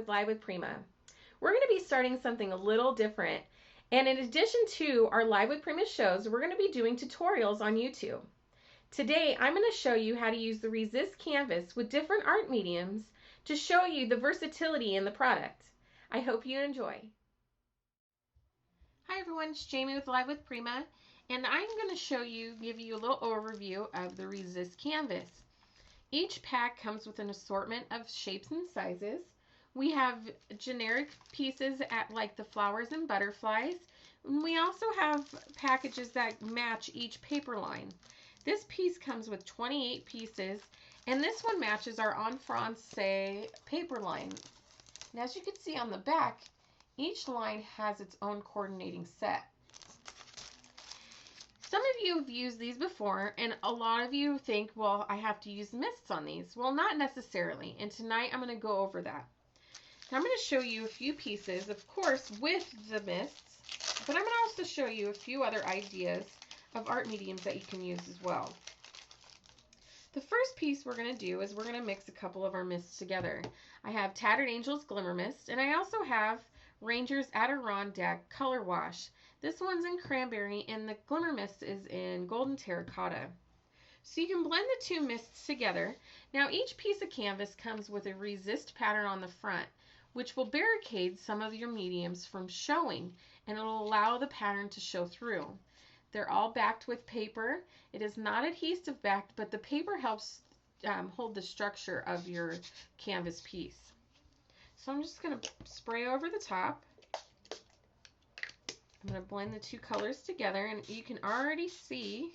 with Live with Prima. We're going to be starting something a little different. And in addition to our Live with Prima shows, we're going to be doing tutorials on YouTube. Today, I'm going to show you how to use the Resist canvas with different art mediums to show you the versatility in the product. I hope you enjoy. Hi everyone, it's Jamie with Live with Prima, and I'm going to give you a little overview of the Resist canvas. Each pack comes with an assortment of shapes and sizes. We have generic pieces like the flowers and butterflies. And we also have packages that match each paper line. This piece comes with 28 pieces, and this one matches our En Francais paper line. And as you can see on the back, each line has its own coordinating set. Some of you have used these before, and a lot of you think, well, I have to use mists on these. Well, not necessarily, and tonight I'm going to go over that. Now I'm going to show you a few pieces, of course, with the mists, but I'm going to also show you a few other ideas of art mediums that you can use as well. The first piece we're going to do is we're going to mix a couple of our mists together. I have Tattered Angels Glimmer Mist, and I also have Ranger's Adirondack Color Wash. This one's in cranberry and the glimmer mist is in golden terracotta. So you can blend the two mists together. Now each piece of canvas comes with a resist pattern on the front, which will barricade some of your mediums from showing, and it will allow the pattern to show through. They're all backed with paper. It is not adhesive backed, but the paper helps hold the structure of your canvas piece. So I'm just going to spray over the top. I'm going to blend the two colors together, and you can already see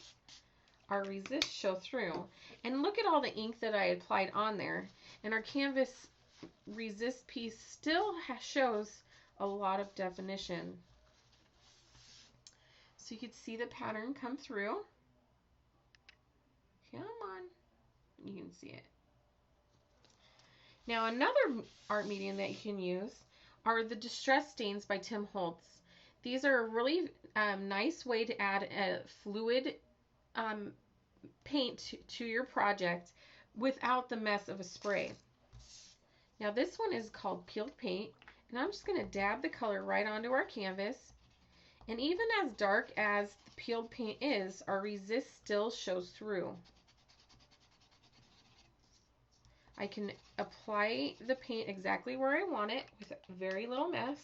our resist show through. And look at all the ink that I applied on there. And our canvas resist piece still shows a lot of definition. So you can see the pattern come through. Come on. You can see it. Now another art medium that you can use are the Distress Stains by Tim Holtz. These are a really nice way to add a fluid paint to your project without the mess of a spray. Now this one is called Peeled Paint, and I'm just going to dab the color right onto our canvas. And even as dark as the peeled paint is, our resist still shows through. I can apply the paint exactly where I want it with very little mess.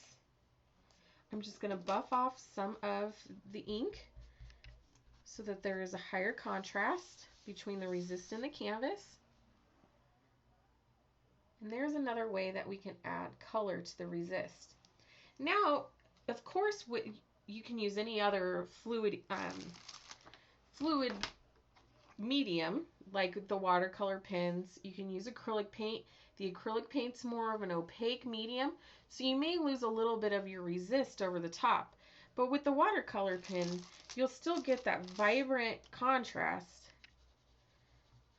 I'm just going to buff off some of the ink so that there is a higher contrast between the resist and the canvas. And there's another way that we can add color to the resist. Now, of course, you can use any other fluid medium, like the watercolor pens. You can use acrylic paint. The acrylic paint's more of an opaque medium, so you may lose a little bit of your resist over the top. But with the watercolor pen, you'll still get that vibrant contrast.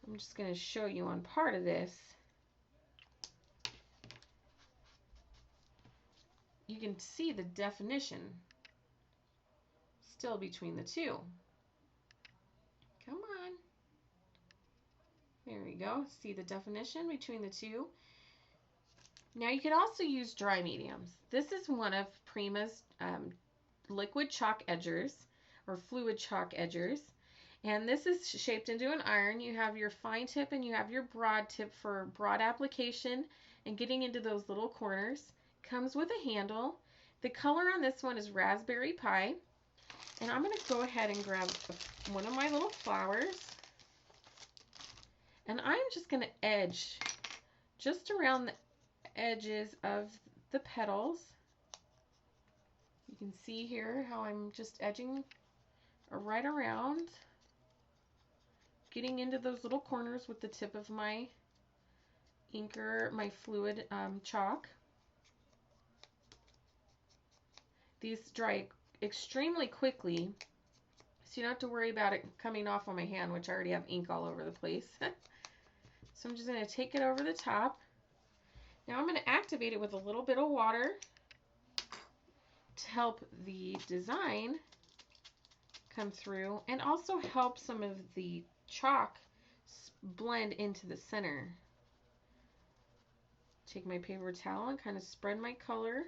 I'm just going to show you on part of this. You can see the definition still between the two. Come on. There we go. See the definition between the two. Now you can also use dry mediums. This is one of Prima's liquid chalk edgers, or fluid chalk edgers. And this is shaped into an iron. You have your fine tip and you have your broad tip for broad application and getting into those little corners. Comes with a handle. The color on this one is Raspberry Pie. And I'm going to go ahead and grab one of my little flowers. And I'm just going to edge just around the edges of the petals. You can see here how I'm just edging right around, getting into those little corners with the tip of my inker, my fluid chalk. These dry extremely quickly, so you don't have to worry about it coming off on my hand, which I already have ink all over the place. So I'm just going to take it over the top. Now I'm going to activate it with a little bit of water to help the design come through, and also help some of the chalk blend into the center Take my paper towel and kind of spread my color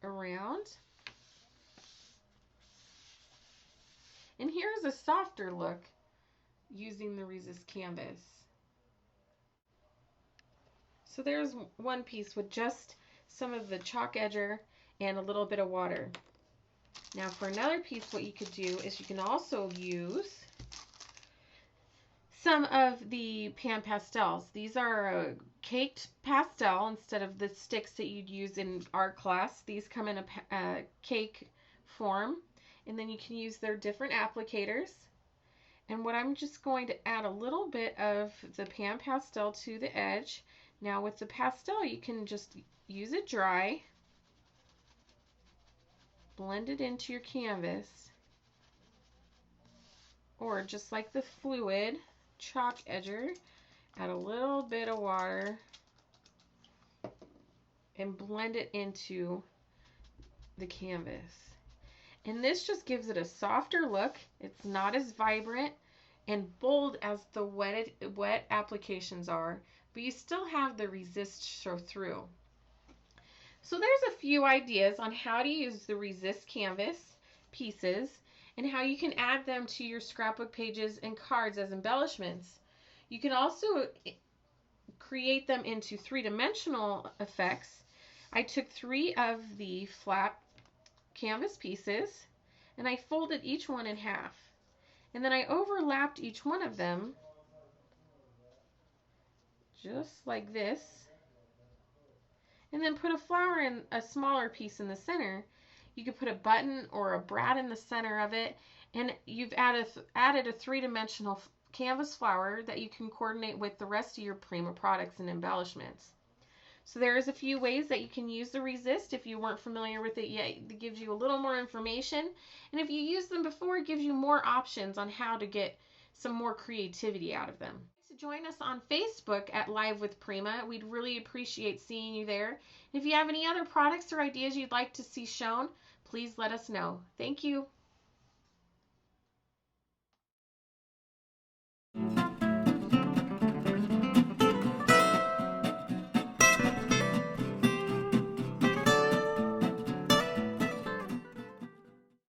around. And here's a softer look using the resist canvas. So there's one piece with just some of the chalk edger and a little bit of water. Now for another piece, what you could do is you can also use some of the pan pastels. These are a caked pastel instead of the sticks that you'd use in art class. These come in a cake form, and then you can use their different applicators. And what I'm just going to add a little bit of the pan pastel to the edge. Now with the pastel, you can just use it dry, blend it into your canvas, or just like the fluid chalk edger, add a little bit of water and blend it into the canvas. And this just gives it a softer look. It's not as vibrant and bold as the wet applications are, but you still have the resist show through. So there's a few ideas on how to use the resist canvas pieces and how you can add them to your scrapbook pages and cards as embellishments. You can also create them into three-dimensional effects. I took 3 of the flat canvas pieces and I folded each one in half. And then I overlapped each one of them just like this. And then put a flower in a smaller piece in the center. You could put a button or a brad in the center of it, and you've added a three-dimensional canvas flower that you can coordinate with the rest of your Prima products and embellishments. So there's a few ways that you can use the resist. If you weren't familiar with it yet, it gives you a little more information. And if you use them before, it gives you more options on how to get some more creativity out of them. So join us on Facebook at Live with Prima. We'd really appreciate seeing you there. And if you have any other products or ideas you'd like to see shown, please let us know. Thank you.